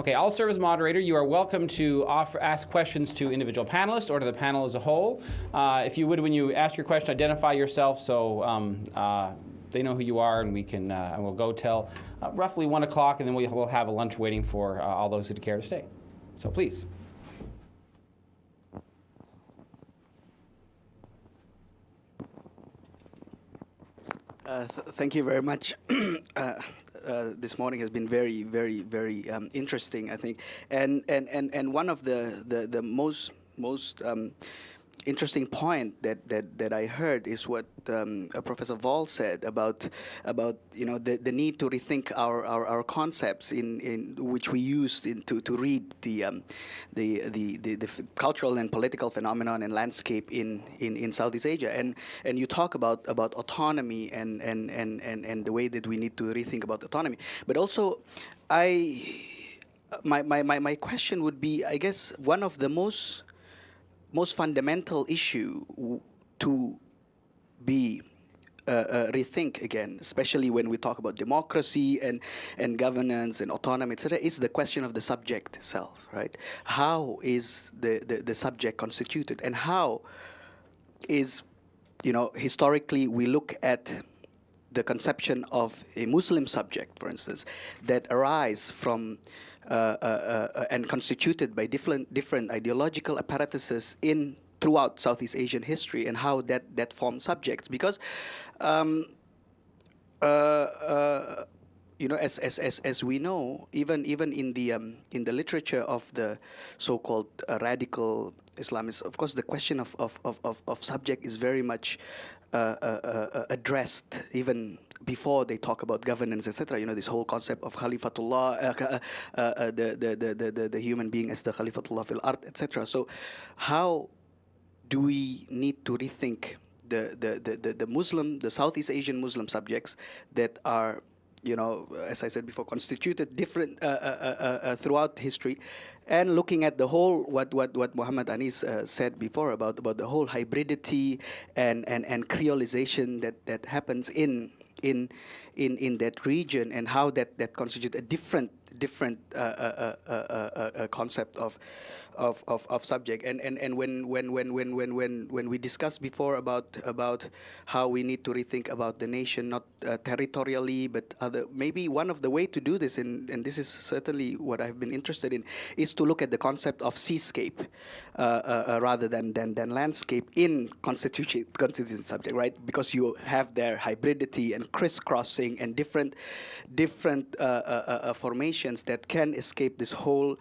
Okay, I'll serve as moderator. You are welcome to ask questions to individual panelists or to the panel as a whole. If you would, when you ask your question, identify yourself so they know who you are, and we can and we'll go till roughly 1 o'clock, and then we'll have a lunch waiting for all those who care to stay. So please. Thank you very much. This morning has been very, very, very interesting, I think. And one of the most interesting point that I heard is what Professor Wall said about the need to rethink our concepts in which we use to read the cultural and political phenomenon and landscape in Southeast Asia. And you talk about autonomy and the way that we need to rethink about autonomy. But also, my question would be, I guess, one of the most fundamental issue to be rethink again, especially when we talk about democracy and governance and autonomy, etc., is the question of the subject itself, right? How is the subject constituted, and how is, historically we look at the conception of a Muslim subject, for instance, that arise from and constituted by different ideological apparatuses throughout Southeast Asian history, and how that formed subjects. Because as we know, even in the literature of the so-called radical Islamists, of course, the question of subject is very much addressed even before they talk about governance, etc. This whole concept of Khalifatullah, the human being as the Khalifatullah fil ard, etc. So, how do we need to rethink the Southeast Asian Muslim subjects that are, as I said before, constituted different throughout history, and looking at the whole what Muhammad Anis said before about the whole hybridity and creolization that happens in that region, and how that constitutes a different concept of subject. And when we discussed before about how we need to rethink about the nation, not territorially, but maybe one of the way to do this, and this is certainly what I've been interested in, is to look at the concept of seascape rather than landscape in constituent subject, right? Because you have their hybridity and crisscrossing and different formations that can escape this whole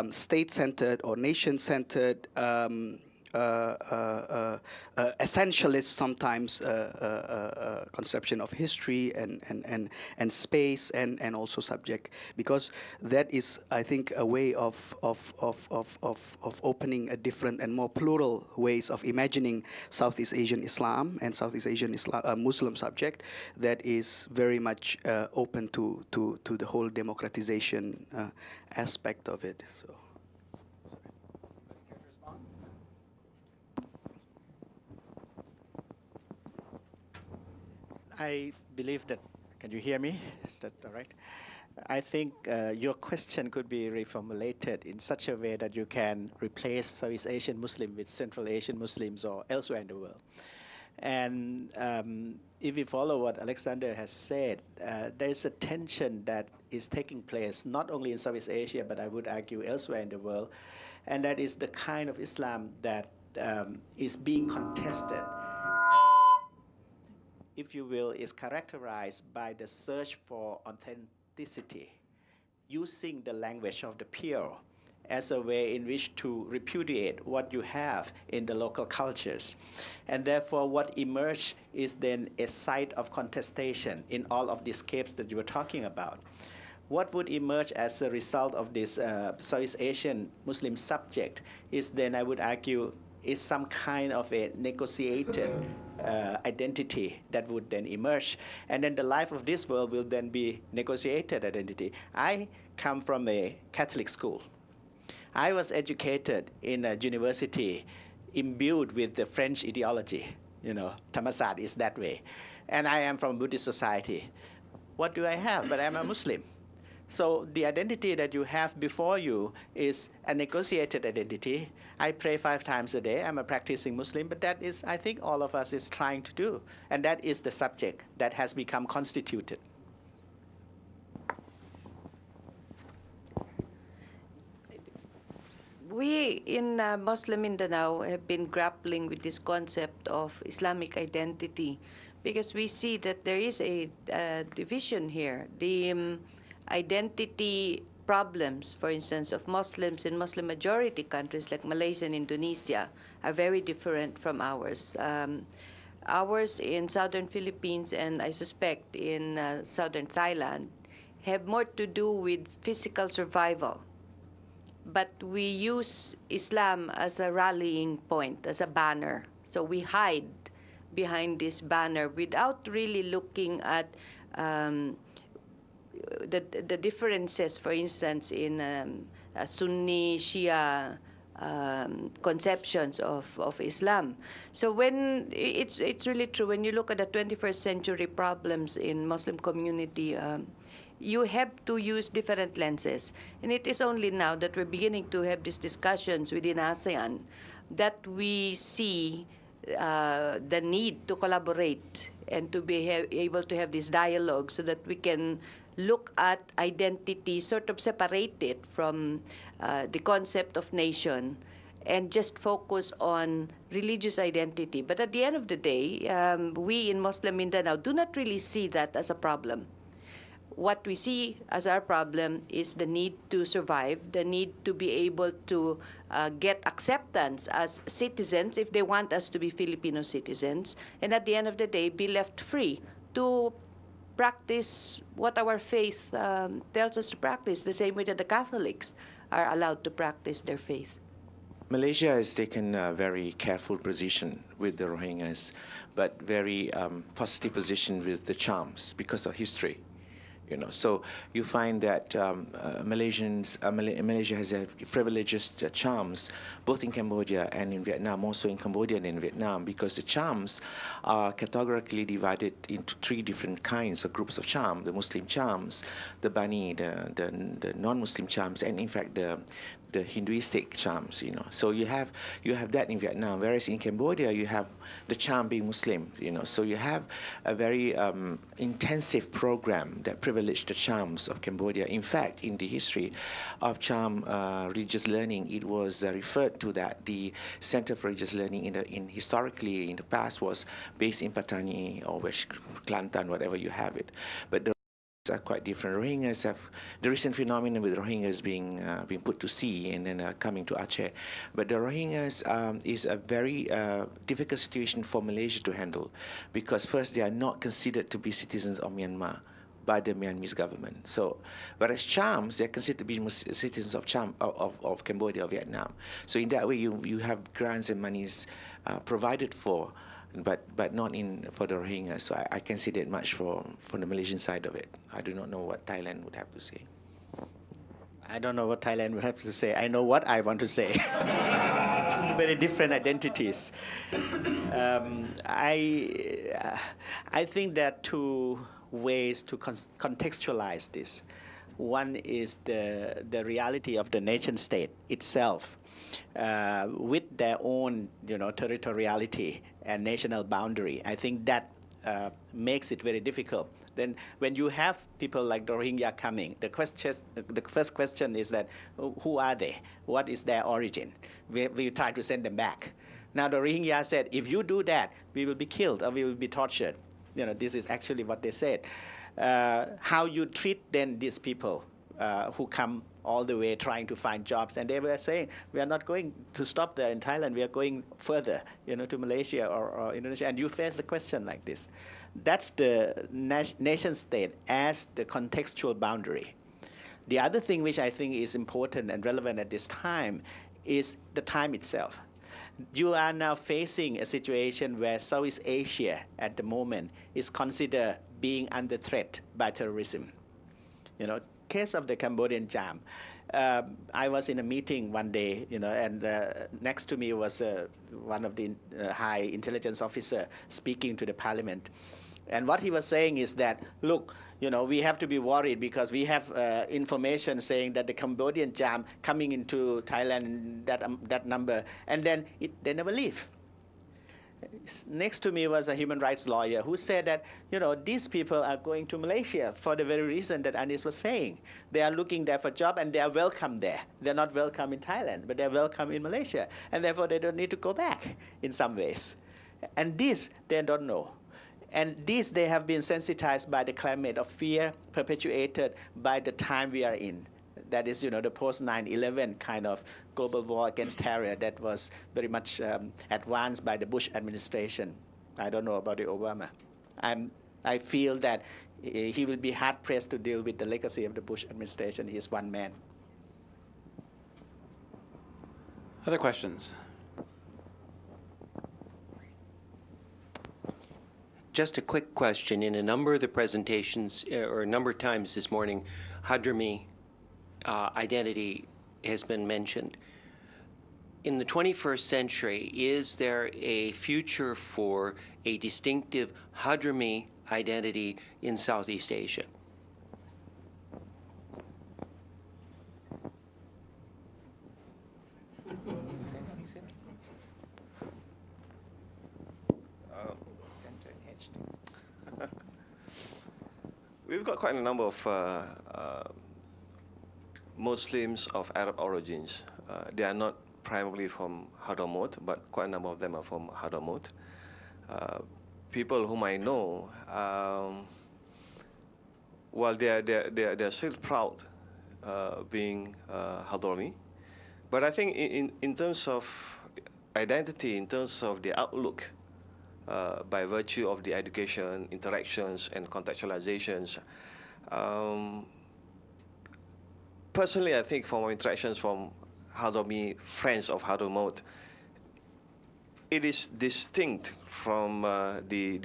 state-centered or nation-centered essentialist sometimes conception of history and space and also subject, because that is, I think, a way of opening a different and more plural ways of imagining Southeast Asian Islam and Southeast Asian Muslim subject that is very much open to the whole democratization aspect of it. So. I believe that, can you hear me? Is that all right? I think your question could be reformulated in such a way that you can replace Southeast Asian Muslim with Central Asian Muslims or elsewhere in the world. And if we follow what Alexander has said, there is a tension that is taking place not only in Southeast Asia, but I would argue elsewhere in the world, and that is the kind of Islam that is being contested, if you will, is characterized by the search for authenticity, using the language of the pure as a way in which to repudiate what you have in the local cultures. And therefore, what emerged is then a site of contestation in all of these scapes that you were talking about. What would emerge as a result of this Southeast Asian Muslim subject is then, I would argue, is some kind of a negotiated identity that would then emerge. And then the life of this world will then be negotiated identity. I come from a Catholic school. I was educated in a university imbued with the French ideology. Thammasat is that way. And I am from Buddhist society. What do I have? But I'm a Muslim. So the identity that you have before you is a negotiated identity. I pray 5 times a day. I'm a practicing Muslim, but that is, I think all of us is trying to do. And that is the subject that has become constituted. We in Muslim Mindanao have been grappling with this concept of Islamic identity because we see that there is a division here. The identity problems, for instance, of Muslims in Muslim majority countries like Malaysia and Indonesia are very different from ours. Ours in southern Philippines and I suspect in southern Thailand have more to do with physical survival. But we use Islam as a rallying point, as a banner. So we hide behind this banner without really looking at the differences, for instance, in Sunni, Shia conceptions of Islam. So when it's really true, when you look at the 21st century problems in Muslim community, you have to use different lenses. And it is only now that we're beginning to have these discussions within ASEAN that we see the need to collaborate and to be able to have this dialogue so that we can look at identity sort of separated from the concept of nation and just focus on religious identity. But at the end of the day, we in Muslim Mindanao do not really see that as a problem. What we see as our problem is the need to survive, the need to be able to get acceptance as citizens if they want us to be Filipino citizens, and at the end of the day, be left free to practice what our faith tells us to practice, the same way that the Catholics are allowed to practice their faith. Malaysia has taken a very careful position with the Rohingyas, but very positive position with the Chams because of history. So you find that Malaysia has privileged Chams both in Cambodia and in Vietnam, also in Cambodia and in Vietnam, because the Chams are categorically divided into 3 different kinds of groups of Cham: the Muslim Chams, the Bani, the non-Muslim Chams, and in fact the Hinduistic Chams. So you have that in Vietnam, whereas in Cambodia you have the Cham being Muslim. So you have a very intensive program that privileged the Chams of Cambodia. In fact, in the history of Cham religious learning, it was referred to that the Center for Religious Learning historically in the past was based in Patani or West Kelantan, whatever you have it. But the are quite different. Rohingyas have the recent phenomenon with Rohingyas being put to sea and then coming to Aceh. But the Rohingyas is a very difficult situation for Malaysia to handle because first they are not considered to be citizens of Myanmar by the Myanmar government. So, whereas Chams, they're considered to be citizens of Cambodia or Vietnam. So in that way, you have grants and monies provided for, but not for the Rohingyas. So I can see that much from the Malaysian side of it. I do not know what Thailand would have to say. I don't know what Thailand would have to say. I know what I want to say. Very different identities. I think there are 2 ways to contextualize this. One is the reality of the nation state itself, with their own territoriality and national boundary. I think that makes it very difficult. Then when you have people like the Rohingya coming, the first question is that who are they? What is their origin? We try to send them back. Now the Rohingya said, if you do that, we will be killed or we will be tortured. This is actually what they said. How you treat then these people who come all the way trying to find jobs, and they were saying, we are not going to stop there in Thailand, we are going further, to Malaysia or Indonesia, and you face the question like this. That's the nation state as the contextual boundary. The other thing which I think is important and relevant at this time is the time itself. You are now facing a situation where Southeast Asia at the moment is considered being under threat by terrorism. Case of the Cambodian Cham. I was in a meeting one day, and next to me was one of the high intelligence officer speaking to the parliament. And what he was saying is that, look, we have to be worried because we have information saying that the Cambodian jam coming into Thailand, that number, and then they never leave. Next to me was a human rights lawyer who said that, these people are going to Malaysia for the very reason that Anis was saying. They are looking there for a job and they are welcome there. They're not welcome in Thailand, but they're welcome in Malaysia. And therefore, they don't need to go back in some ways. And this, they don't know. And this, they have been sensitized by the climate of fear perpetuated by the time we are in. That is, the post-9/11 kind of global war against terror that was very much advanced by the Bush administration. I don't know about the Obama. I feel that he will be hard-pressed to deal with the legacy of the Bush administration. He is one man. Other questions? Just a quick question. In a number of the presentations, or a number of times this morning, Hadrami identity has been mentioned. In the 21st century, is there a future for a distinctive Hadrami identity in Southeast Asia? We've got quite a number of Muslims of Arab origins. They are not primarily from Hadramaut, but quite a number of them are from Hadramaut. People whom I know, well, they're still proud being Hadrami. But I think in terms of identity, in terms of the outlook, by virtue of the education, interactions, and contextualizations, personally, I think from our interactions from Hadrami, friends of Hadramaut, it is distinct from the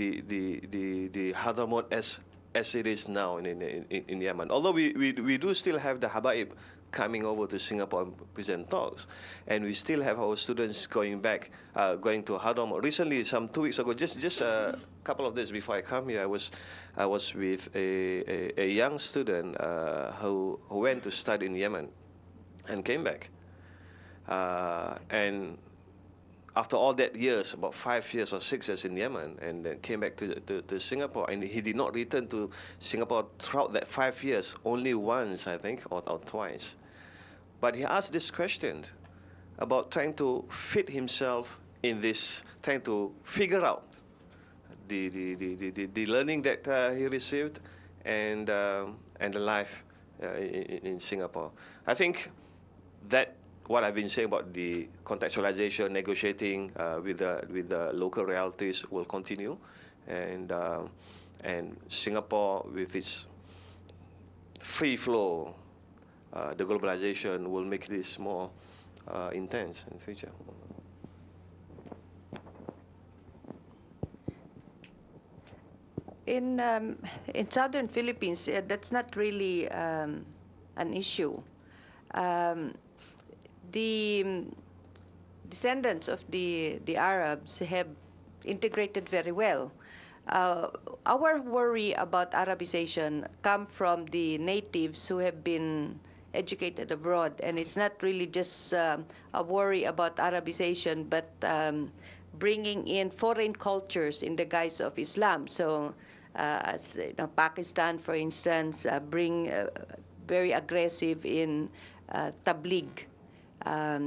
Hadramaut as it is now in Yemen. Although we do still have the Habaib coming over to Singapore and present talks, and we still have our students going to Hadramaut. Recently, 2 weeks ago, just a couple of days before I come here, I was with a young student who went to study in Yemen and came back. And after all that years, about 5 years or 6 years in Yemen, and then came back to Singapore, and he did not return to Singapore throughout that 5 years, only once, I think, or twice. But he asked this question about trying to fit himself in this, trying to figure out the learning that he received and the life in Singapore. I think that what I've been saying about the contextualization, negotiating with the local realities will continue, and Singapore with its free flow, the globalization will make this more intense in the future. In southern Philippines, that's not really an issue. The descendants of the Arabs have integrated very well. Our worry about Arabization come from the natives who have been educated abroad, and it's not really just a worry about Arabization, but bringing in foreign cultures in the guise of Islam. So, as Pakistan, for instance, bring very aggressive in tabligh.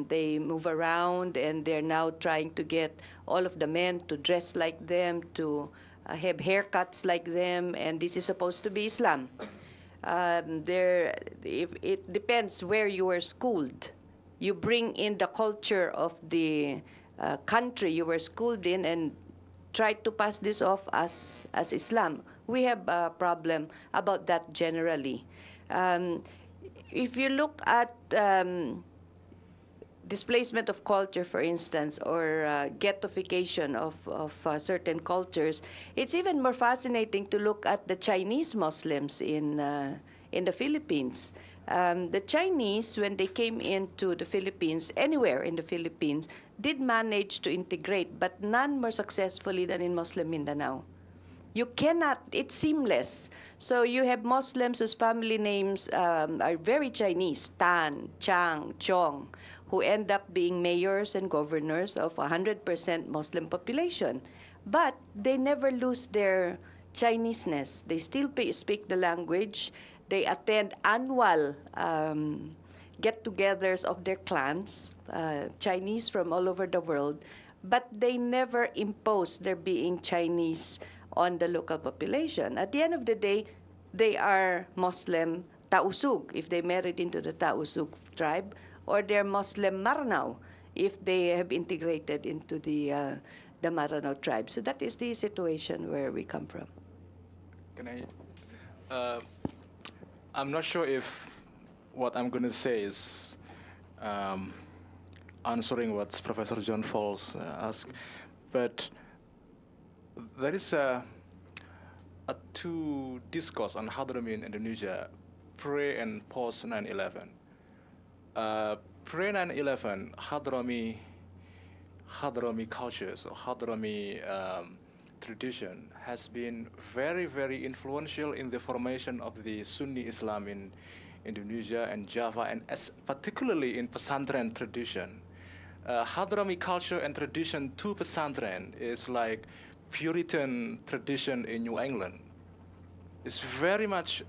They move around, and they're now trying to get all of the men to dress like them, to have haircuts like them, and this is supposed to be Islam. It depends where you were schooled. You bring in the culture of the country you were schooled in and try to pass this off as Islam. We have a problem about that generally. If you look at displacement of culture, for instance, or ghettoification of certain cultures, it's even more fascinating to look at the Chinese Muslims in the Philippines. The Chinese, when they came into the Philippines, anywhere in the Philippines, did manage to integrate, but none more successfully than in Muslim Mindanao. You cannot, it's seamless. So you have Muslims whose family names are very Chinese, Tan, Chang, Chong, who end up being mayors and governors of 100% Muslim population. But they never lose their Chineseness. They still speak the language. They attend annual get-togethers of their clans, Chinese from all over the world, but they never impose their being Chinese on the local population. At the end of the day, they are Muslim Tausug if they married into the Tausug tribe, or they're Muslim Maranao if they have integrated into the Maranao tribe. So that is the situation where we come from. Can I? I'm not sure if what I'm going to say is answering what Professor John Falls asked, but there is a two discourse on Hadrami in Indonesia, pre and post 9/11. Pre 9/11, Hadrami culture, so Hadrami tradition has been very, very influential in the formation of the Sunni Islam in Indonesia and Java, and particularly in pesantren tradition. Hadrami culture and tradition to pesantren is like Puritan tradition in New England. It's very much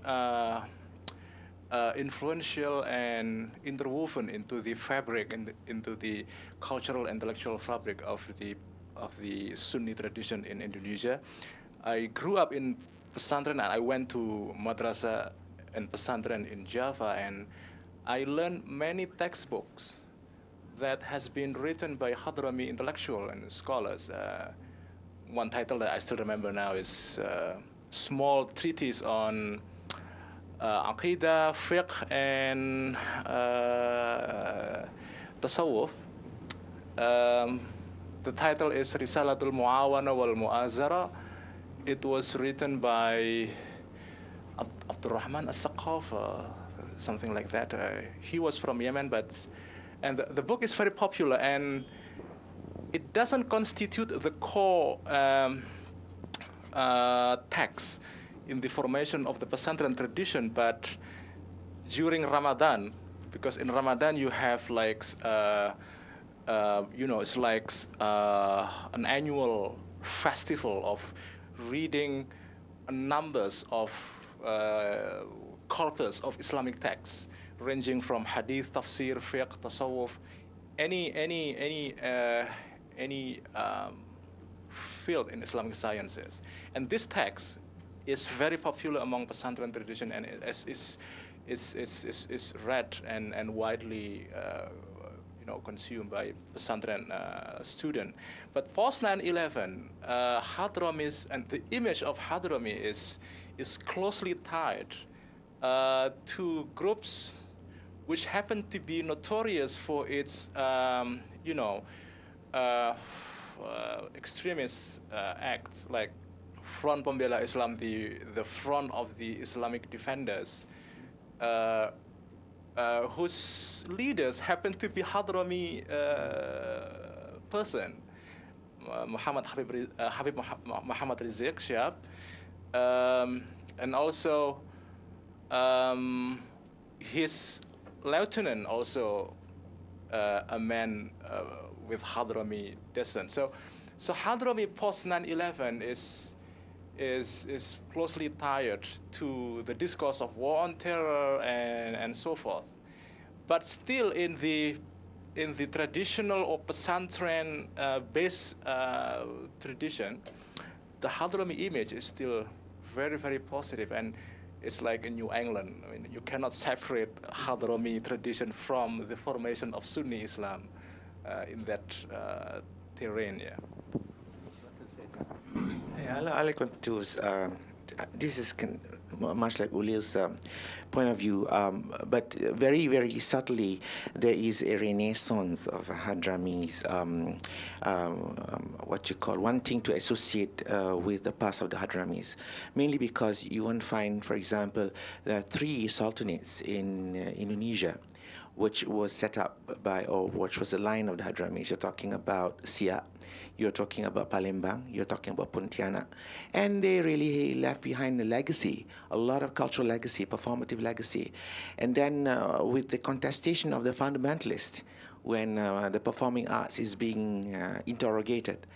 influential and interwoven into the fabric and into the cultural intellectual fabric of the Sunni tradition in Indonesia. I grew up in pesantren and I went to madrasah and pesantren in Java, and I learned many textbooks that has been written by Hadrami intellectual and scholars. One title that I still remember now is Small Treatise on Aqidah, Fiqh, and Tasawwuf. The title is Risalatul Muawana wal Mu'azara. It was written by Abdul Rahman As-Saqaf, something like that. He was from Yemen, and the book is very popular, and it doesn't constitute the core text in the formation of the pesantren tradition, but during Ramadan, because in Ramadan you have like, it's like an annual festival of reading numbers of corpus of Islamic texts, ranging from hadith, tafsir, fiqh, tasawwuf, any field in Islamic sciences. And this text is very popular among pesantren tradition, and is read and widely consumed by pesantren student. But post 9/11, Hadramis and the image of Hadrami is closely tied to groups which happen to be notorious for its extremist acts, like Front Pembela Islam, the front of the Islamic defenders, whose leaders happen to be Hadrami person, Habib Muhammad Rizik Syihab, and also his lieutenant, also a man with Hadrami descent. So Hadrami post 9/11 is closely tied to the discourse of war on terror and so forth. But still in the traditional or pesantren based tradition, the Hadrami image is still very, very positive, and it's like in New England. I mean, you cannot separate Hadrami tradition from the formation of Sunni Islam in that terrain. Yeah. I like to. This is much like Ulil's point of view, but very, very subtly, there is a renaissance of Hadramis, wanting to associate with the past of the Hadramis, mainly because you won't find, for example, there are 3 sultanates in Indonesia. which was set up by, or which was the line of the Hadramis. You're talking about Siak, you're talking about Palembang, you're talking about Pontianak. And they really left behind a legacy, a lot of cultural legacy, performative legacy. And then with the contestation of the fundamentalists, when the performing arts is being interrogated,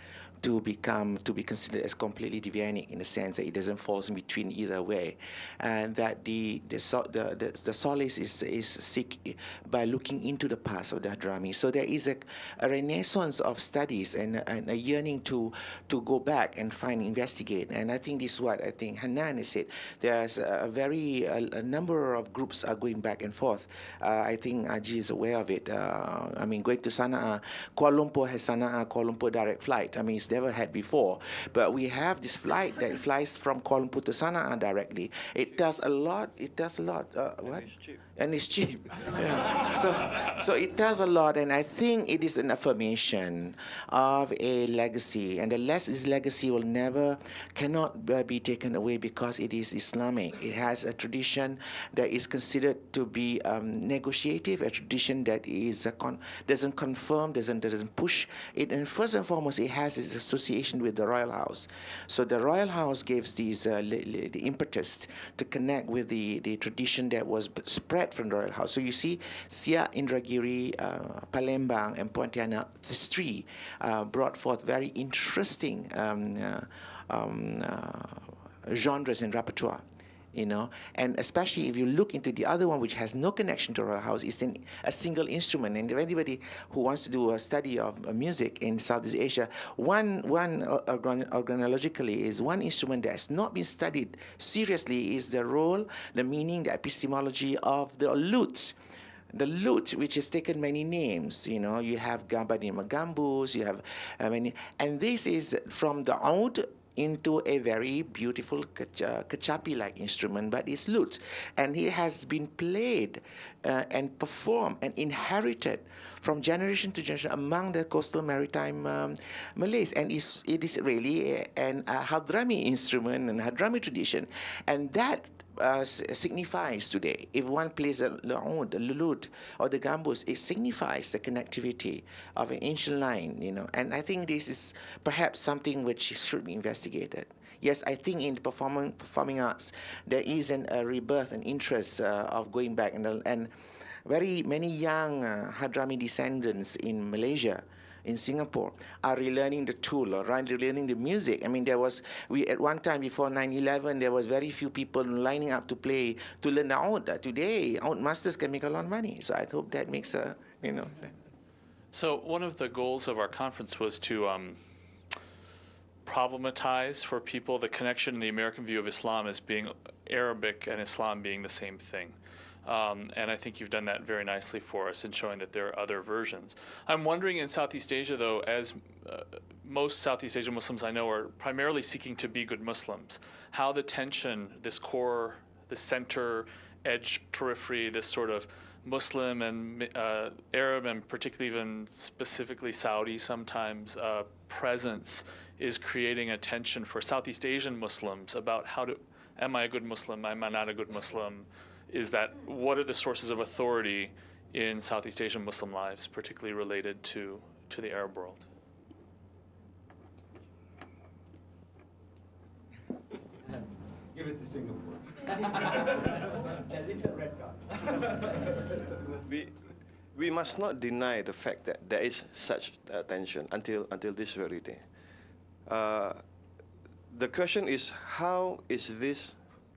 to be considered as completely deviant in the sense that it doesn't fall in between either way, and that the solace is seek by looking into the past of the Hadrami. So there is a renaissance of studies and a yearning to go back and investigate. And I think this is what I think Hanan has said. There's a number of groups are going back and forth. I think Aji is aware of it. I mean, going to Sana'a, Kuala Lumpur has Sana'a Kuala Lumpur direct flight. I mean, it's never had before, but we have this flight that flies from Kuala Lumpur to Sana'a directly. It does a lot. What? And it's cheap. And it's cheap. Yeah. So it does a lot, and I think it is an affirmation of a legacy, and the legacy cannot be taken away because it is Islamic. It has a tradition that is considered to be negotiative, a tradition that is doesn't confirm, doesn't push it, and first and foremost, it has its association with the royal house. So the royal house gives these the impetus to connect with the tradition that was spread from the royal house. So you see, Siak, Indragiri, Palembang, and Pontianak, these three brought forth very interesting genres and repertoire. And especially if you look into the other one, which has no connection to royal house, is a single instrument. And if anybody who wants to do a study of music in Southeast Asia, one organologically is one instrument that has not been studied seriously is the role, the meaning, the epistemology of the lute. The lute, which has taken many names, you have Gambani Magambus, you have many, and this is from the oud into a very beautiful kecapi-like instrument, but it's lute. And it has been played and performed and inherited from generation to generation among the coastal maritime Malays. And it is really a Hadrami instrument and Hadrami tradition. And that signifies today, if one plays the oud, the lute, or the gambus, it signifies the connectivity of an ancient line, And I think this is perhaps something which should be investigated. Yes, I think in performing arts, there is a rebirth and interest of going back, and very many young Hadrami descendants in Malaysia, in Singapore, are relearning the tool or relearning the music. I mean, at one time before 9/11, there was very few people lining up to learn the oud. Today, oud masters can make a lot of money. So I hope that makes So one of the goals of our conference was to problematize for people the connection in the American view of Islam as being Arabic and Islam being the same thing. And I think you've done that very nicely for us in showing that there are other versions. I'm wondering in Southeast Asia, though, as most Southeast Asian Muslims I know are primarily seeking to be good Muslims, how the tension, this core, the center, edge, periphery, this sort of Muslim and Arab, and particularly even specifically Saudi sometimes, presence is creating a tension for Southeast Asian Muslims about am I a good Muslim, am I not a good Muslim? What are the sources of authority in Southeast Asian Muslim lives, particularly related to the Arab world? Give it to Singapore. We must not deny the fact that there is such tension until this very day. The question is, how is this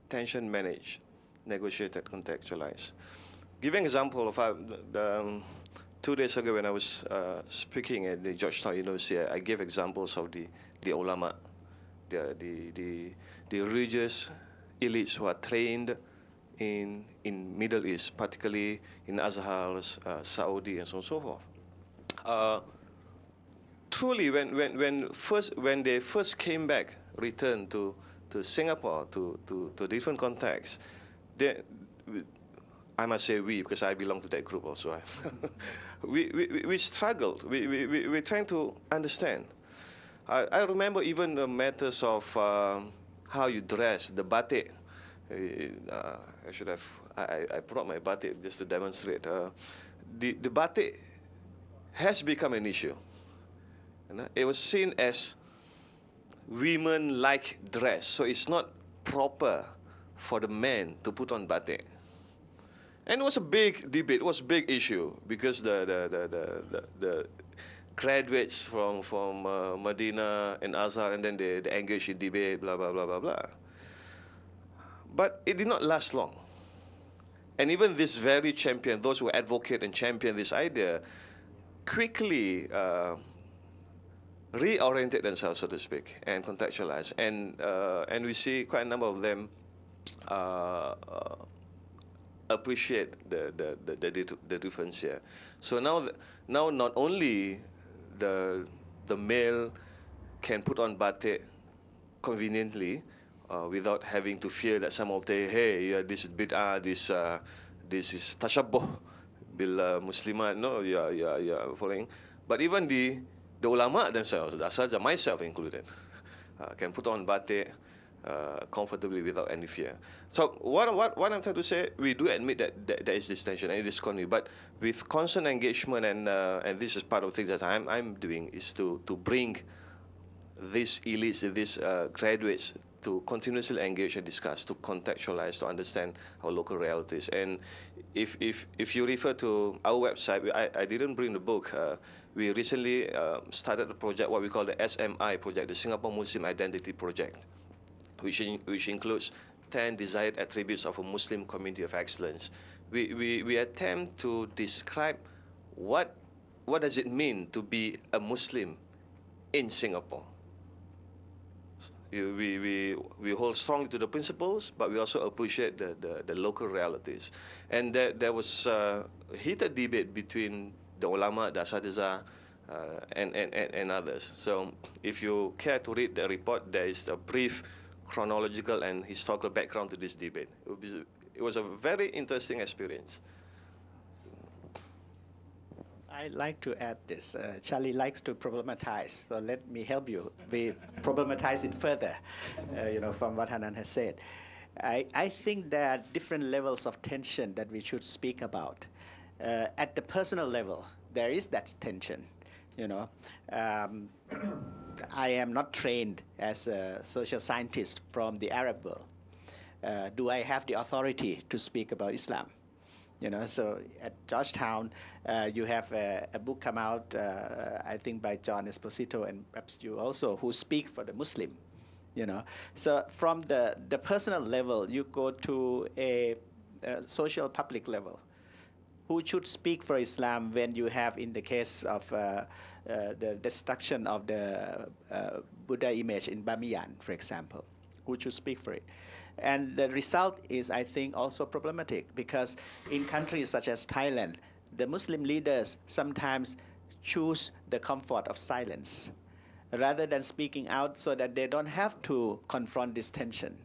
tension managed, negotiated, contextualized? Giving example of 2 days ago when I was speaking at the Georgetown University, I gave examples of the ulama, the religious elites who are trained in Middle East, particularly in Azhar, Saudi, and so on and so forth. Truly, when they first came back, returned to Singapore, to different contexts, I must say we, because I belong to that group also. we struggled. We're trying to understand. I remember even the matters of how you dress, the batik, I should have. I brought my batik just to demonstrate. The batik has become an issue. It was seen as women-like dress, so it's not proper for the men to put on batik. And it was a big debate. It was a big issue because the graduates from Medina and Azhar, and then they engaged in debate, blah blah blah blah blah. But it did not last long. And even this very champion, those who advocate and champion this idea, quickly reoriented themselves, so to speak, and contextualized. And we see quite a number of them appreciate the difference here. So now not only the male can put on batik conveniently, without having to fear that someone will say, hey, this is bid'ah, this is tashabbuh bil muslimat. No, yeah, following. But even the ulama themselves, the Asatidhah, myself included, can put on batik comfortably without any fear. So what I'm trying to say, we do admit that there is this tension and it is continuing, but with constant engagement and this is part of things that I'm doing, is to bring these elites, these graduates, to continuously engage and discuss, to contextualize, to understand our local realities. And if you refer to our website, I didn't bring the book. We recently started a project, what we call the SMI project, the Singapore Muslim Identity Project, which includes 10 desired attributes of a Muslim community of excellence. We attempt to describe what does it mean to be a Muslim in Singapore. We hold strongly to the principles, but we also appreciate the local realities. And there was a heated debate between the ulama, the Asatidhah, and others. So if you care to read the report, there is a brief chronological and historical background to this debate. It was a very interesting experience. I'd like to add this. Charlie likes to problematize, so let me help you. We problematize it further, from what Hanan has said. I think there are different levels of tension that we should speak about. At the personal level, there is that tension. I am not trained as a social scientist from the Arab world. Do I have the authority to speak about Islam? So at Georgetown, you have a book come out, I think by John Esposito, and perhaps you also, who speak for the Muslim. So from the personal level, you go to a social public level. Who should speak for Islam when you have, in the case of the destruction of the Buddha image in Bamiyan, for example? Who should speak for it? And the result is, I think, also problematic, because in countries such as Thailand, the Muslim leaders sometimes choose the comfort of silence rather than speaking out, so that they don't have to confront this tension.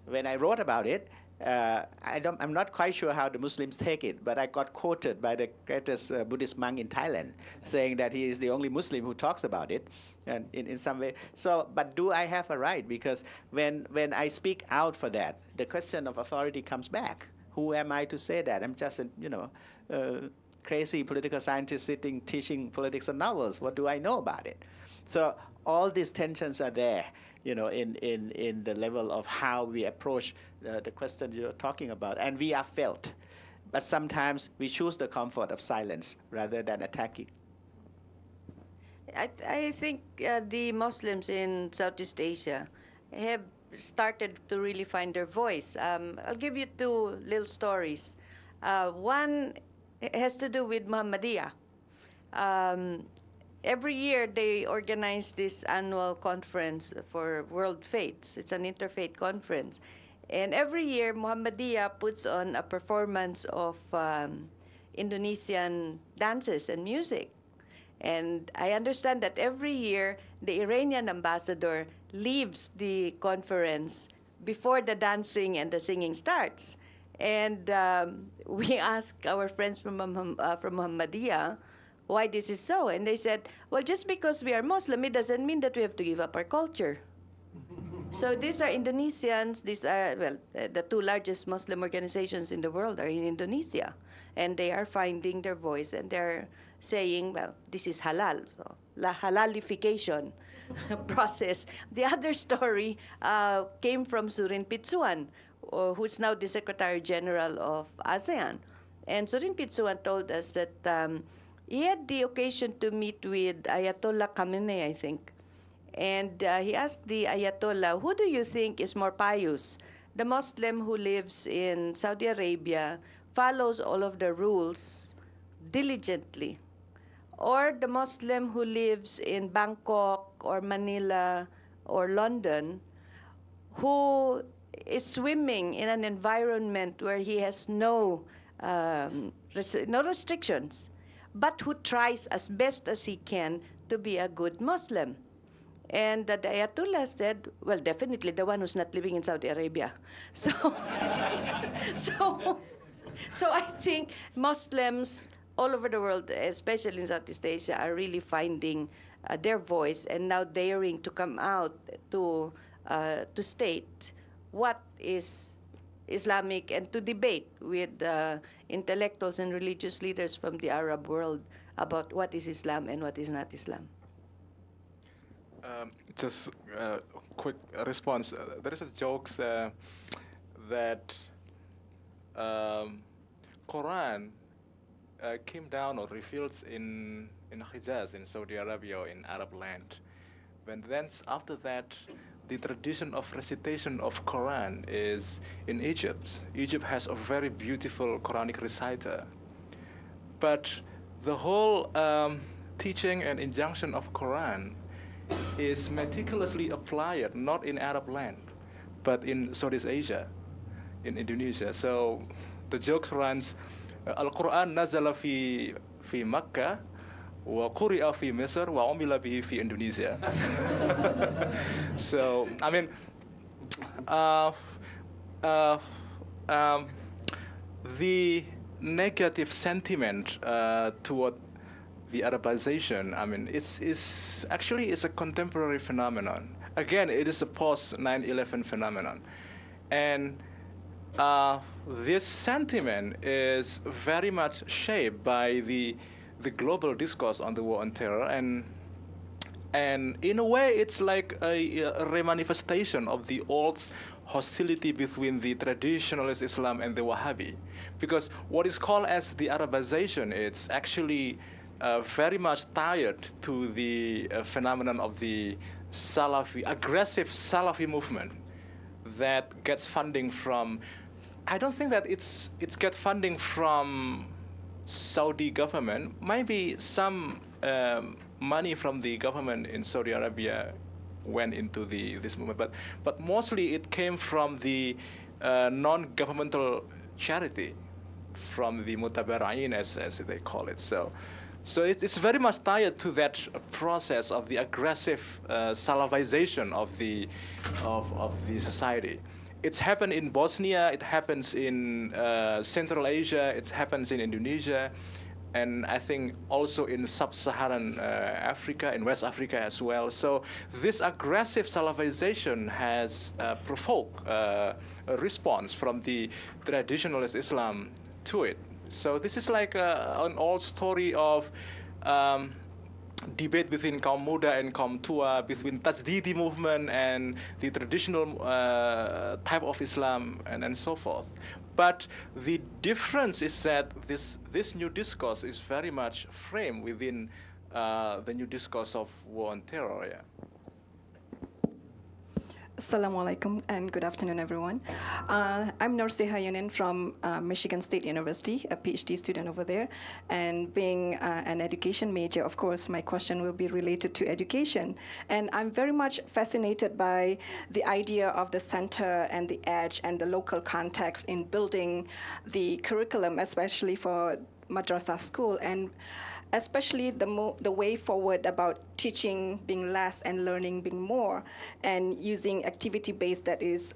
When I wrote about it, I'm not quite sure how the Muslims take it, but I got quoted by the greatest Buddhist monk in Thailand, saying that he is the only Muslim who talks about it, and in some way. So, but do I have a right? Because when I speak out for that, the question of authority comes back. Who am I to say that? I'm just a crazy political scientist sitting teaching politics and novels. What do I know about it? So all these tensions are there, in the level of how we approach the question you're talking about. And we are felt. But sometimes we choose the comfort of silence rather than attacking. I think the Muslims in Southeast Asia have started to really find their voice. I'll give you two little stories. One has to do with Muhammadiyah. Every year they organize this annual conference for world faiths. It's an interfaith conference. And every year Muhammadiyah puts on a performance of Indonesian dances and music. And I understand that every year the Iranian ambassador leaves the conference before the dancing and the singing starts. And we asked our friends from Muhammadiyah why this is so. And they said, well, just because we are Muslim, it doesn't mean that we have to give up our culture. So these are Indonesians. These are, well, the two largest Muslim organizations in the world are in Indonesia. And they are finding their voice and they're saying, well, this is halal. So, la halalification process. The other story came from Surin Pitsuan, who's now the Secretary General of ASEAN. And Surin Pitsuan told us that he had the occasion to meet with Ayatollah Khamenei, I think. And he asked the Ayatollah, who do you think is more pious? The Muslim who lives in Saudi Arabia, follows all of the rules diligently, or the Muslim who lives in Bangkok or Manila or London, who is swimming in an environment where he has no restrictions, but who tries as best as he can to be a good Muslim. And the Ayatollah said, well, definitely the one who's not living in Saudi Arabia. So, so I think Muslims all over the world, especially in Southeast Asia, are really finding their voice and now daring to come out to state what is Islamic and to debate with intellectuals and religious leaders from the Arab world about what is Islam and what is not Islam. Just a quick response. There is a joke that Quran came down or revealed in Hijaz, in Saudi Arabia, or in Arab land. But then after that, the tradition of recitation of Quran is in Egypt. Egypt has a very beautiful Quranic reciter. But the whole teaching and injunction of Quran is meticulously applied, not in Arab land, but in Southeast Asia, in Indonesia. So the joke runs, Al-Quran nazala fi Makkah, wa quri'a fi Misr, wa umila bihi fi Indonesia. So, I mean, the negative sentiment toward the Arabization, I mean, is actually a contemporary phenomenon. Again, it is a post-9/11 phenomenon. And this sentiment is very much shaped by the global discourse on the war on terror, and in a way, it's like a remanifestation of the old hostility between the traditionalist Islam and the Wahhabi, because what is called as the Arabization, it's actually very much tied to the phenomenon of the Salafi, aggressive Salafi movement that gets funding from, I don't think that it's get funding from Saudi government. Maybe some money from the government in Saudi Arabia went into this movement, but mostly it came from the non-governmental charity, from the mutabara'in as they call it. So it's very much tied to that process of the aggressive Salafization of the society. It's happened in Bosnia, it happens in Central Asia, it happens in Indonesia, and I think also in sub-Saharan Africa, in West Africa as well. So this aggressive Salafization has provoked a response from the traditionalist Islam to it. So this is like an old story of debate between kaum muda and kaum tua, between Tajdidi movement and the traditional type of Islam, and so forth. But the difference is that this new discourse is very much framed within the new discourse of war on terror. Yeah. Assalamu alaikum and good afternoon, everyone. I'm Nurseha Yunin from Michigan State University, a PhD student over there. And being an education major, of course, my question will be related to education. And I'm very much fascinated by the idea of the center and the edge and the local context in building the curriculum, especially for madrasah school, and especially the way forward about teaching being less and learning being more, and using activity-based that is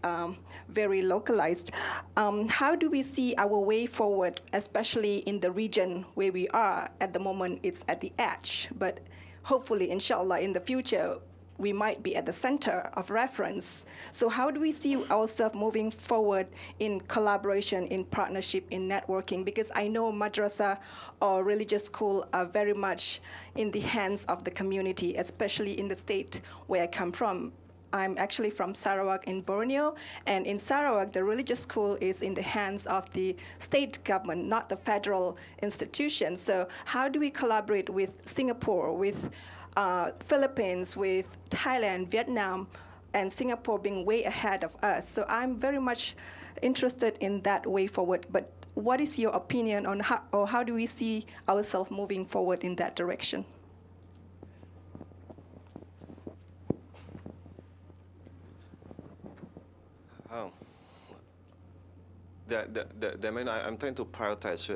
very localized. How do we see our way forward, especially in the region where we are at the moment? It's at the edge, but hopefully, inshallah, in the future, we might be at the center of reference. So how do we see ourselves moving forward in collaboration, in partnership, in networking? Because I know madrasa or religious school are very much in the hands of the community, especially in the state where I come from. I'm actually from Sarawak in Borneo, and in Sarawak, the religious school is in the hands of the state government, not the federal institution. So how do we collaborate with Singapore, with Philippines, with Thailand, Vietnam, and Singapore being way ahead of us? So I'm very much interested in that way forward. But what is your opinion on how do we see ourselves moving forward in that direction? Oh. I'm trying to prioritize.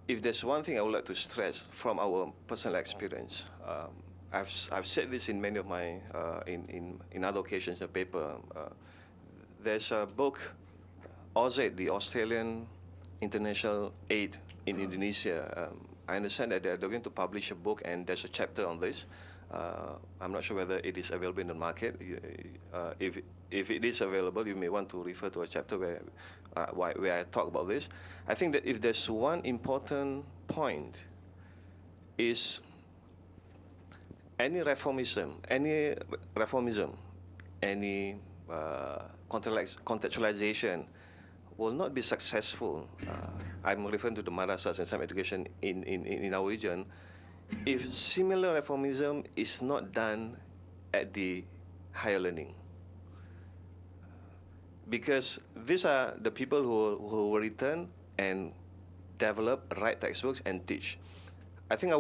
If there's one thing I would like to stress from our personal experience, I've said this in many of my in other occasions in the paper. There's a book, AUSAID, the Australian International Aid in Indonesia. I understand that they're going to publish a book, and there's a chapter on this. I'm not sure whether it is available in the market. If it is available, you may want to refer to a chapter where I talk about this. I think that if there's one important point, is any reformism, any contextualization will not be successful. I'm referring to the madrasas and some education in our region. If similar reformism is not done at the higher learning. Because these are the people who will return and develop, write textbooks and teach. I think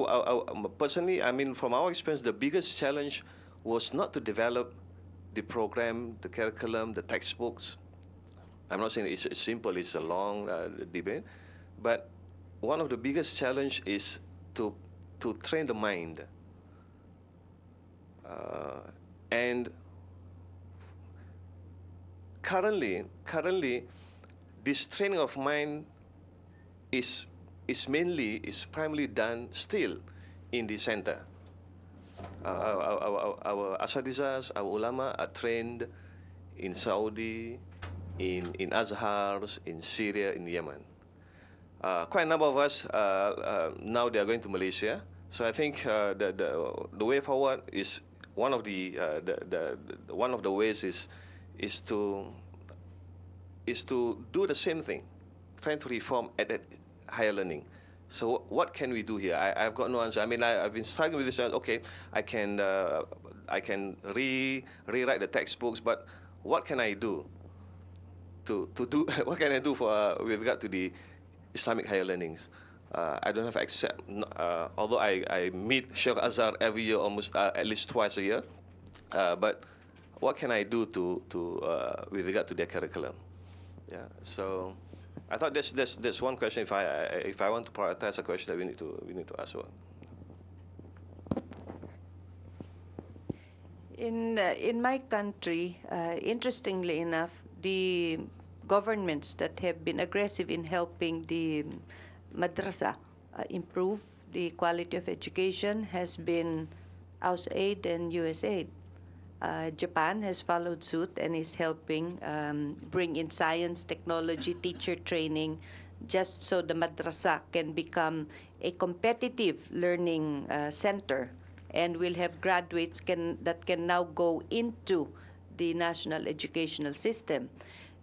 personally, I mean, from our experience, the biggest challenge was not to develop the program, the curriculum, the textbooks. I'm not saying it's simple, it's a long debate, but one of the biggest challenge is to train the mind. And currently, this training of mind is primarily done still in the center. Our asatizahs, our ulama are trained in Saudi, in Azhars, in Syria, in Yemen. Quite a number of us now they are going to Malaysia. So I think the way forward is one of the ways is to do the same thing, trying to reform at higher learning. So what can we do here? I've got no answer. I mean, I've been struggling with this. Okay, I can rewrite the textbooks, but what can I do to do? What can I do for with regard to the Islamic higher learnings? I don't have access. Although I meet Sheikh Azhar every year, almost at least twice a year. But what can I do to with regard to their curriculum? Yeah. So I thought there's one question. If I want to prioritize a question that we need to ask. In my country, interestingly enough, the governments that have been aggressive in helping the madrasa improve the quality of education has been AUSAID and USAID. Japan has followed suit and is helping bring in science, technology, teacher training, just so the madrasa can become a competitive learning center, and we'll have graduates that can now go into the national educational system.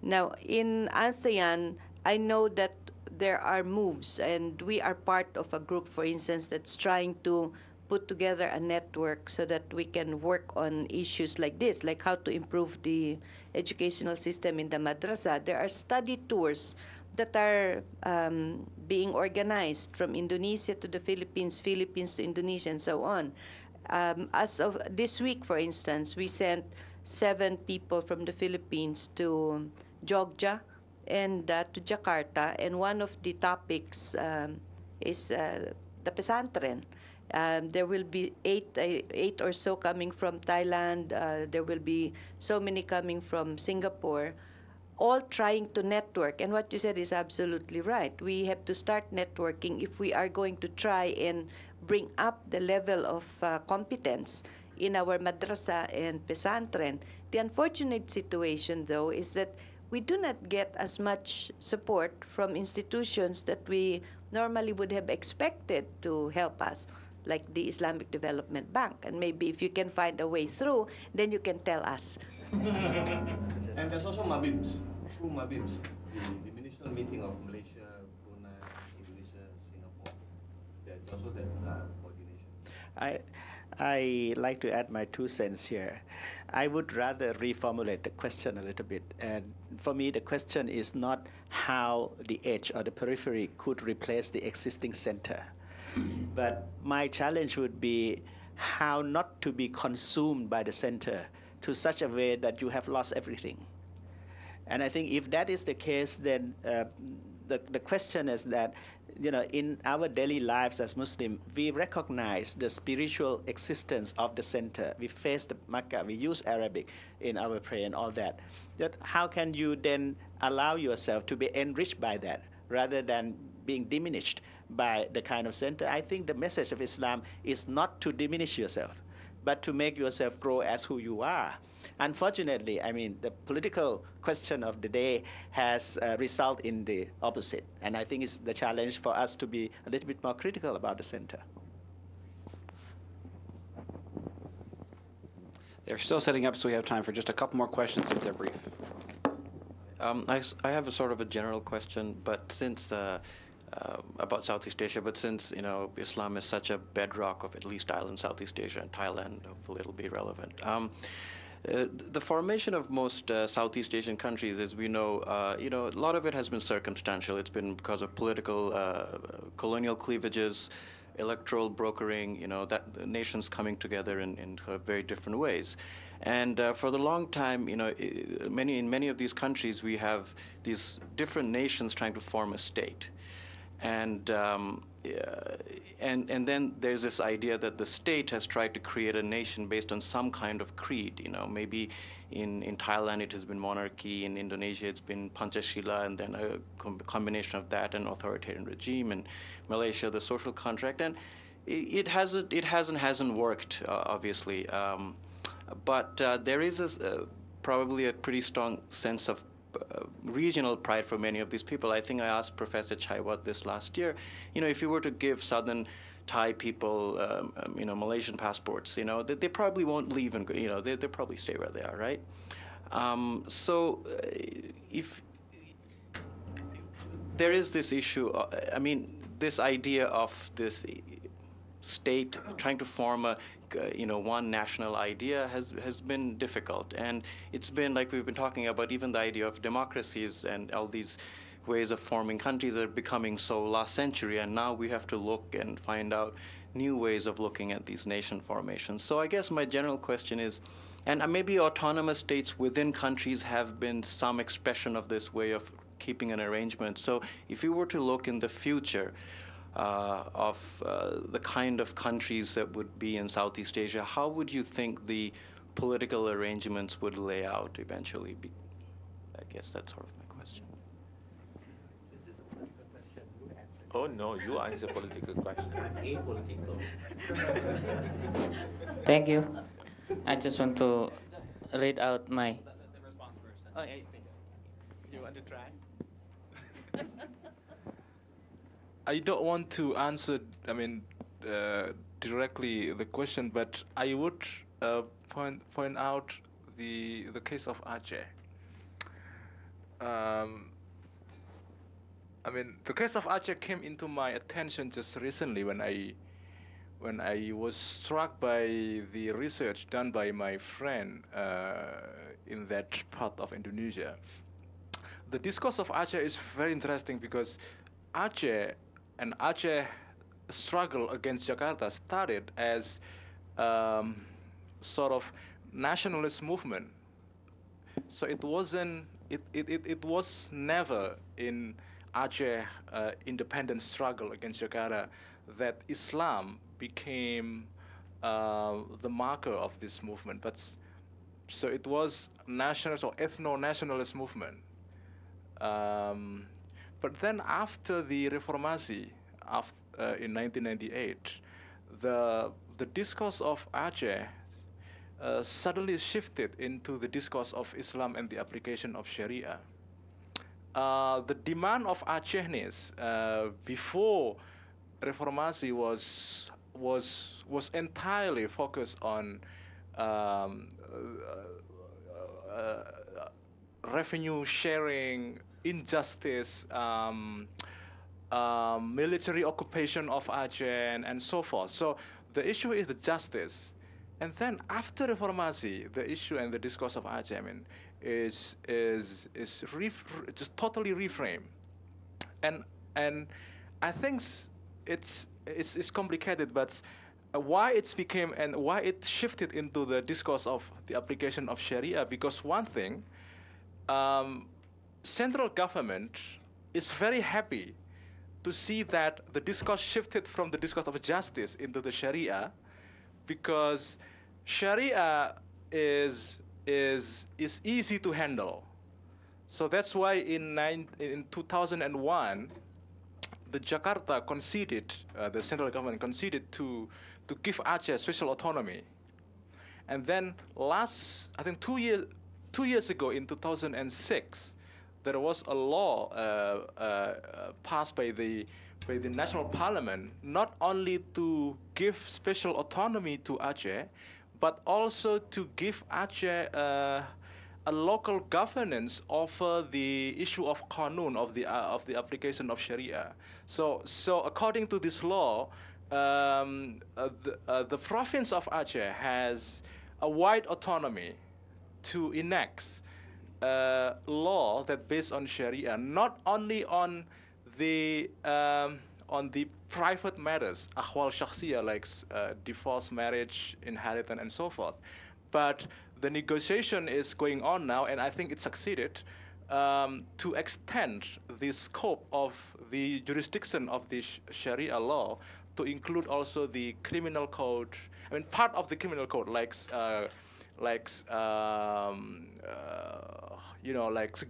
Now, in ASEAN, I know that there are moves, and we are part of a group, for instance, that's trying to put together a network so that we can work on issues like this, like how to improve the educational system in the madrasa. There are study tours that are being organized from Indonesia to the Philippines, Philippines to Indonesia, and so on. As of this week, for instance, we sent 7 people from the Philippines to Jogja and to Jakarta, and one of the topics is the pesantren. There will be eight or so coming from Thailand. There will be so many coming from Singapore, all trying to network. And what you said is absolutely right. We have to start networking if we are going to try and bring up the level of competence in our madrasa and pesantren. The unfortunate situation, though, is that we do not get as much support from institutions that we normally would have expected to help us, like the Islamic Development Bank. And maybe if you can find a way through, then you can tell us. And there's also MABIMS. Through MABIMS, the ministerial meeting of Malaysia, Brunei, Indonesia, Singapore. There's also that coordination. I like to add my 2 cents here. I would rather reformulate the question a little bit. And for me, the question is not how the edge or the periphery could replace the existing center. But my challenge would be how not to be consumed by the center to such a way that you have lost everything. And I think if that is the case, then the question is that, in our daily lives as Muslim, we recognize the spiritual existence of the center. We face the Makkah, we use Arabic in our prayer and all that. That how can you then allow yourself to be enriched by that rather than being diminished by the kind of center? I think the message of Islam is not to diminish yourself, but to make yourself grow as who you are. Unfortunately, the political question of the day has resulted in the opposite. And I think it's the challenge for us to be a little bit more critical about the center. They're still setting up, so we have time for just a couple more questions if they're brief. I have a sort of a general question, but since about Southeast Asia, but since Islam is such a bedrock of at least island Southeast Asia and Thailand, hopefully it'll be relevant. The formation of most Southeast Asian countries, as we know, a lot of it has been circumstantial. It's been because of political, colonial cleavages, electoral brokering, that nations coming together in very different ways. And for the long time, in many of these countries, we have these different nations trying to form a state. And then there's this idea that the state has tried to create a nation based on some kind of creed. Maybe in Thailand it has been monarchy, in Indonesia it's been Pancasila, and then a combination of that and authoritarian regime. In Malaysia, the social contract, and it hasn't worked, obviously. But there is probably a pretty strong sense of regional pride for many of these people. I think I asked Professor Chaiwat this last year. If you were to give southern Thai people, Malaysian passports, they probably won't leave and go. They probably stay where they are, right? So if there is this issue, this idea of this state trying to form a one national idea has been difficult, and it's been, like we've been talking about, even the idea of democracies and all these ways of forming countries are becoming so last century, and now we have to look and find out new ways of looking at these nation formations. So I guess my general question is, and maybe autonomous states within countries have been some expression of this way of keeping an arrangement. So if you were to look in the future of the kind of countries that would be in Southeast Asia, how would you think the political arrangements would lay out eventually? I guess that's sort of my question. This is a political question. You answer. Oh no, you answer political question. I'm apolitical. Thank you. I just want to read out my. The response first. Oh, yeah. Do you want to try? I don't want to answer, directly the question, but I would point out the case of Aceh. The case of Aceh came into my attention just recently when I was struck by the research done by my friend in that part of Indonesia. The discourse of Aceh is very interesting because Aceh struggle against Jakarta started as sort of nationalist movement. So it wasn't. It was never in Aceh independent struggle against Jakarta that Islam became the marker of this movement. But so it was nationalist or ethno-nationalist movement. But then after the Reformasi in 1998, the discourse of Aceh suddenly shifted into the discourse of Islam and the application of Sharia. The demand of Acehnese before Reformasi was entirely focused on revenue sharing, injustice, military occupation of Aceh, and so forth. So the issue is the justice. And then after Reformasi, the issue and the discourse of Aceh, I mean, is just totally reframed. And I think it's complicated, but why it became and why it shifted into the discourse of the application of Sharia, because one thing, central government is very happy to see that the discourse shifted from the discourse of justice into the Sharia, because Sharia is easy to handle. So that's why in 2001, the Jakarta conceded, the central government conceded to give Aceh special autonomy. And then I think 2 years ago in 2006, there was a law passed by the National Parliament, not only to give special autonomy to Aceh, but also to give Aceh a local governance over the issue of Qanun, of the application of Sharia. So according to this law, the province of Aceh has a wide autonomy to enact law that based on Sharia, not only on the private matters, ahwal shakhsiyah, like divorce, marriage, inheritance, and so forth, but the negotiation is going on now, and I think it succeeded to extend the scope of the jurisdiction of the Sharia law to include also the criminal code. I mean, part of the criminal code, like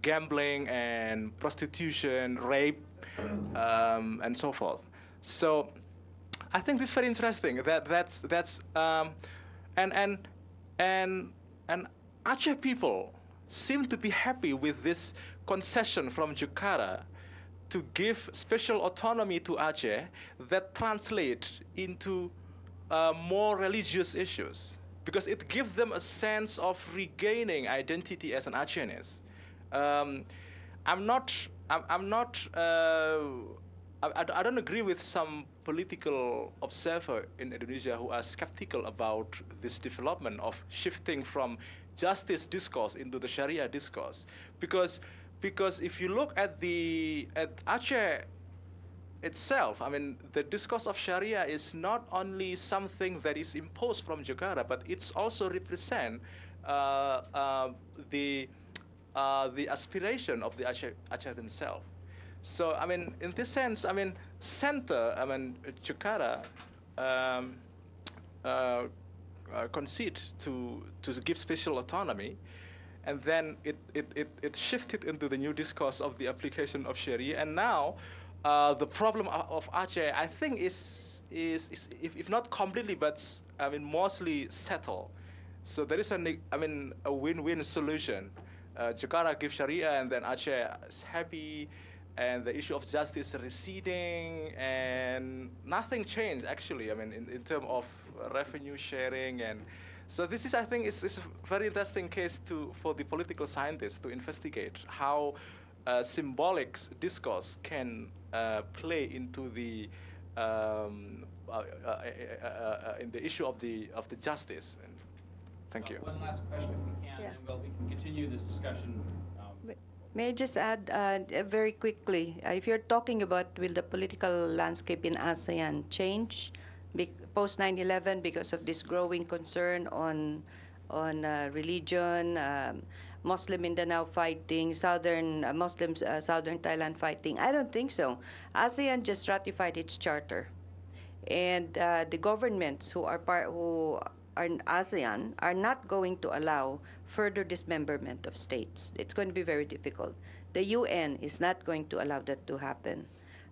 gambling and prostitution, rape, and so forth. So I think this is very interesting. And Aceh people seem to be happy with this concession from Jakarta to give special autonomy to Aceh that translate into more religious issues, because it gives them a sense of regaining identity as an Acehnese. I don't agree with some political observer in Indonesia who are skeptical about this development of shifting from justice discourse into the Sharia discourse, because if you look at Aceh itself, I mean, the discourse of Sharia is not only something that is imposed from Jakarta, but it's also represent the aspiration of the Aceh themselves. So, I mean, in this sense, I mean, Jakarta concede to give special autonomy, and then it shifted into the new discourse of the application of Sharia, and now the problem of Aceh, I think, is if not completely, but I mean mostly settled. So there is a win-win solution. Jakarta gives Sharia, and then Aceh is happy, and the issue of justice receding, and nothing changed actually. I mean, in terms of revenue sharing, and so this is, I think, is a very interesting case for the political scientists to investigate how symbolic discourse can play into the in the issue of the justice. And thank you. One last question, if we can, and we can continue this discussion. May I just add very quickly, if you're talking about will the political landscape in ASEAN change post 9/11 because of this growing concern on religion, Muslim Mindanao fighting, Muslims, Southern Thailand fighting? I don't think so. ASEAN just ratified its charter, and the governments who are in ASEAN are not going to allow further dismemberment of states. It's going to be very difficult. The UN is not going to allow that to happen.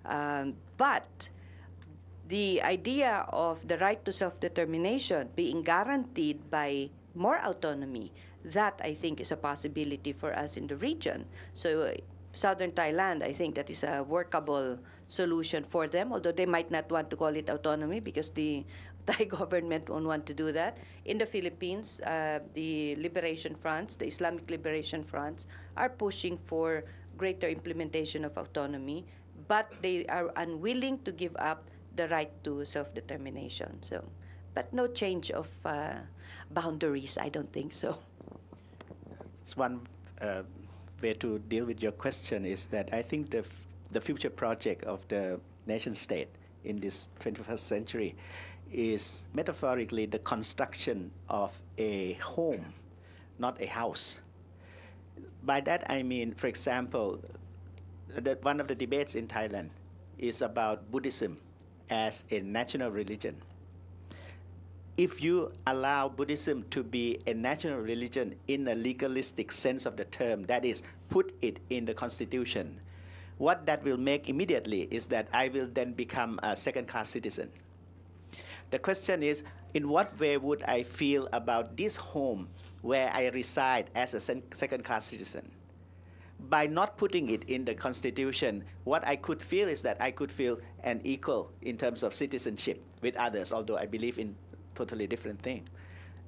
But the idea of the right to self-determination being guaranteed by more autonomy. That, I think, is a possibility for us in the region. So southern Thailand, I think that is a workable solution for them, although they might not want to call it autonomy because the Thai government won't want to do that. In the Philippines, the liberation fronts, the Islamic liberation fronts, are pushing for greater implementation of autonomy, but they are unwilling to give up the right to self-determination. So, but no change of boundaries, I don't think so. It's one way to deal with your question is that I think the future project of the nation state in this 21st century is metaphorically the construction of a home, not a house. By that I mean, for example, that one of the debates in Thailand is about Buddhism as a national religion. If you allow Buddhism to be a national religion in a legalistic sense of the term, that is, put it in the constitution, what that will make immediately is that I will then become a second-class citizen. The question is, in what way would I feel about this home where I reside as a second-class citizen? By not putting it in the constitution, what I could feel is that I could feel an equal in terms of citizenship with others, although I believe in totally different thing.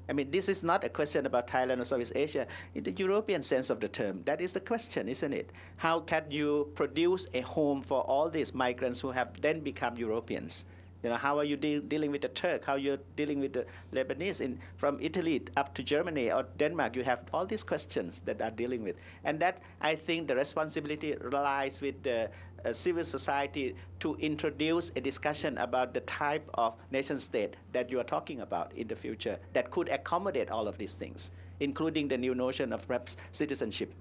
I mean, this is not a question about Thailand or Southeast Asia. In the European sense of the term, that is the question, isn't it? How can you produce a home for all these migrants who have then become Europeans? You know, how are you dealing with the Turk? How you're dealing with the Lebanese? From Italy up to Germany or Denmark, you have all these questions that are dealing with. And that, I think, the responsibility lies with the civil society to introduce a discussion about the type of nation state that you are talking about in the future that could accommodate all of these things, including the new notion of perhaps citizenship.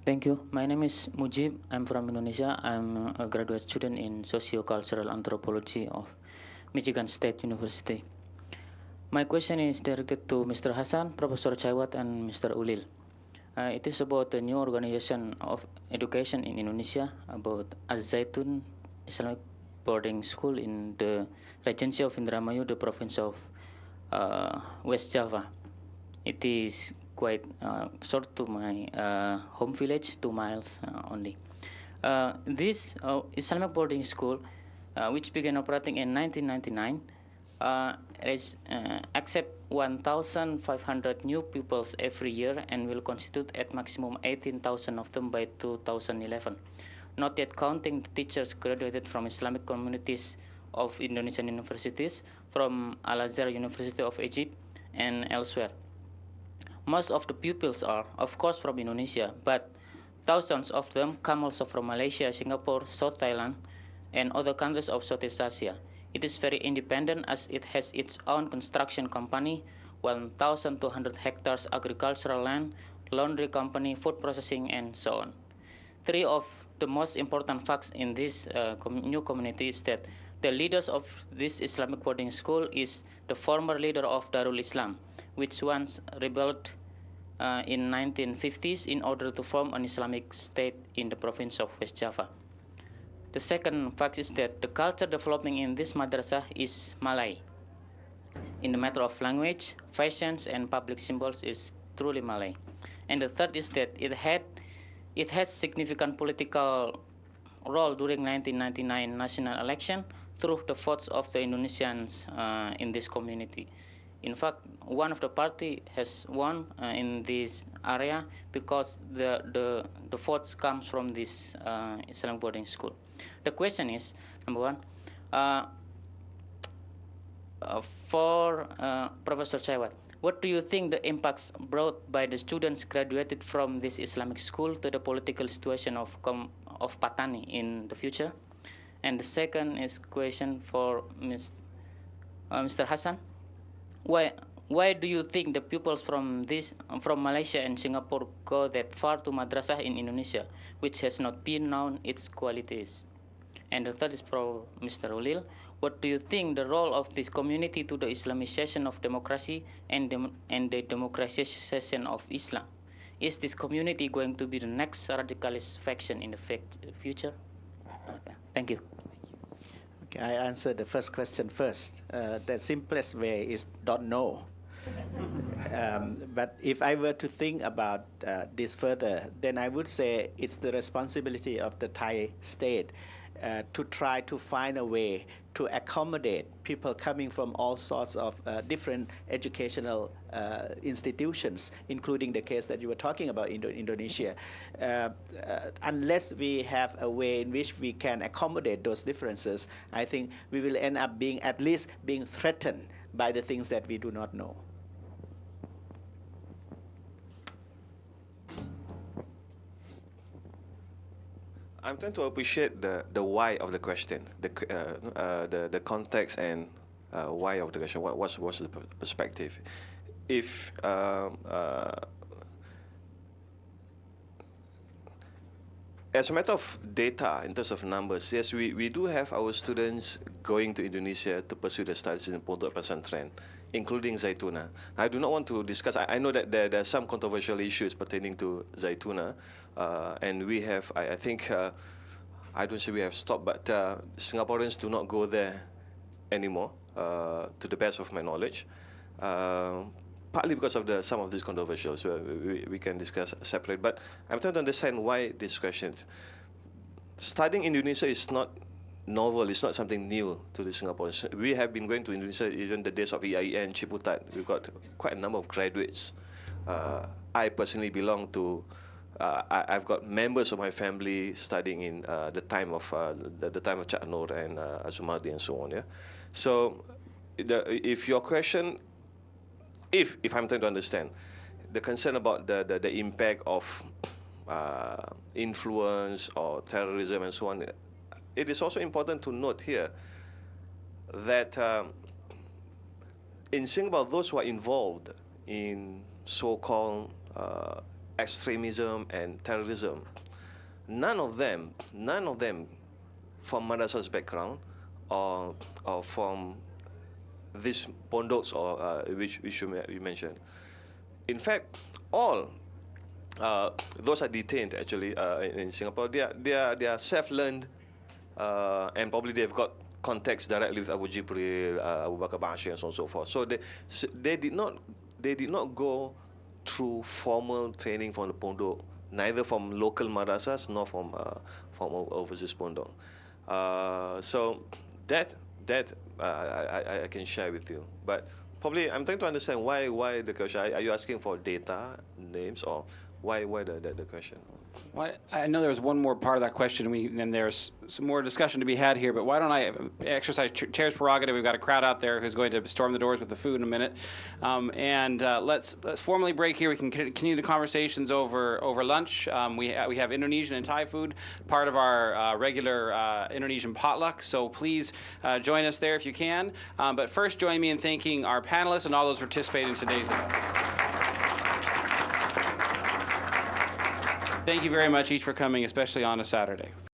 Thank you. My name is Mujib. I'm from Indonesia. I'm a graduate student in Sociocultural Anthropology of Michigan State University. My question is directed to Mr. Hassan, Professor Chaiwat, and Mr. Ulil. It is about the new organization of education in Indonesia, about Az-Zaitun Islamic Boarding School in the Regency of Indramayu, the province of West Java. It is quite short to my home village, 2 miles only. This Islamic boarding school, which began operating in 1999, accept 1,500 new pupils every year and will constitute at maximum 18,000 of them by 2011. Not yet counting the teachers graduated from Islamic communities of Indonesian universities, from Al-Azhar University of Egypt and elsewhere. Most of the pupils are, of course, from Indonesia, but thousands of them come also from Malaysia, Singapore, South Thailand, and other countries of Southeast Asia. It is very independent as it has its own construction company, 1,200 hectares agricultural land, laundry company, food processing, and so on. 3 of the most important facts in this new community is that the leaders of this Islamic boarding school is the former leader of Darul Islam, which once rebelled in 1950s in order to form an Islamic state in the province of West Java. The second fact is that the culture developing in this madrasah is Malay. In the matter of language, fashions, and public symbols is truly Malay. And the third is that it had significant political role during 1999 national election through the votes of the Indonesians in this community. In fact, one of the party has won in this area because the votes comes from this Islamic boarding school. The question is, number one, for Professor Chaiwat, what do you think the impacts brought by the students graduated from this Islamic school to the political situation of Patani in the future? And the second is question for Mr. Hassan. Why do you think the pupils from Malaysia and Singapore go that far to madrasah in Indonesia, which has not been known its qualities? And the third is for Mr. Ulil. What do you think the role of this community to the Islamization of democracy and the democratization of Islam? Is this community going to be the next radicalist faction in the future? Okay. Thank you. I answer the first question first. The simplest way is don't know. But if I were to think about this further, then I would say it's the responsibility of the Thai state to try to find a way to accommodate people coming from all sorts of different educational institutions, including the case that you were talking about in Indonesia. Unless we have a way in which we can accommodate those differences, I think we will end up at least being threatened by the things that we do not know. I'm trying to appreciate the why of the question, the context and why of the question. What's the perspective? If as a matter of data, in terms of numbers, yes, we do have our students going to Indonesia to pursue their studies in Pondok Pesantren, including Zaytuna. I do not want to discuss. I know that there are some controversial issues pertaining to Zaytuna, and we have. I think I don't say we have stopped, but Singaporeans do not go there anymore, to the best of my knowledge. Partly because of some of these controversial, so we can discuss separate. But I'm trying to understand why this question. Studying Indonesia is not novel. It's not something new to the Singaporeans. We have been going to Indonesia even the days of EIN, Ciputat. We've got quite a number of graduates. I personally belong to. I've got members of my family studying in the time of Cak Nur and Azumardi and so on. Yeah. So, if your question. If I'm trying to understand, the concern about the impact of influence or terrorism and so on, it is also important to note here that in Singapore, those who are involved in so-called extremism and terrorism, none of them from madrasah's background or from these pondoks or which you mentioned. In fact, all those are detained actually in Singapore. They are self-learned, and probably they've got contacts directly with Abu Jibril, Abu Bakar Bashir, and so on and so forth. So they did not go through formal training from the pondok, neither from local madrasas nor from overseas pondok. So that I can share with you. But probably I'm trying to understand why the question. Are you asking for data, names, or why the question? Well, I know there was one more part of that question, and there's some more discussion to be had here, but why don't I exercise Chair's prerogative? We've got a crowd out there who's going to storm the doors with the food in a minute. Let's formally break here. We can continue the conversations over lunch. We have Indonesian and Thai food, part of our regular Indonesian potluck, so please join us there if you can. But first, join me in thanking our panelists and all those participating in today's event. Thank you very much each for coming, especially on a Saturday.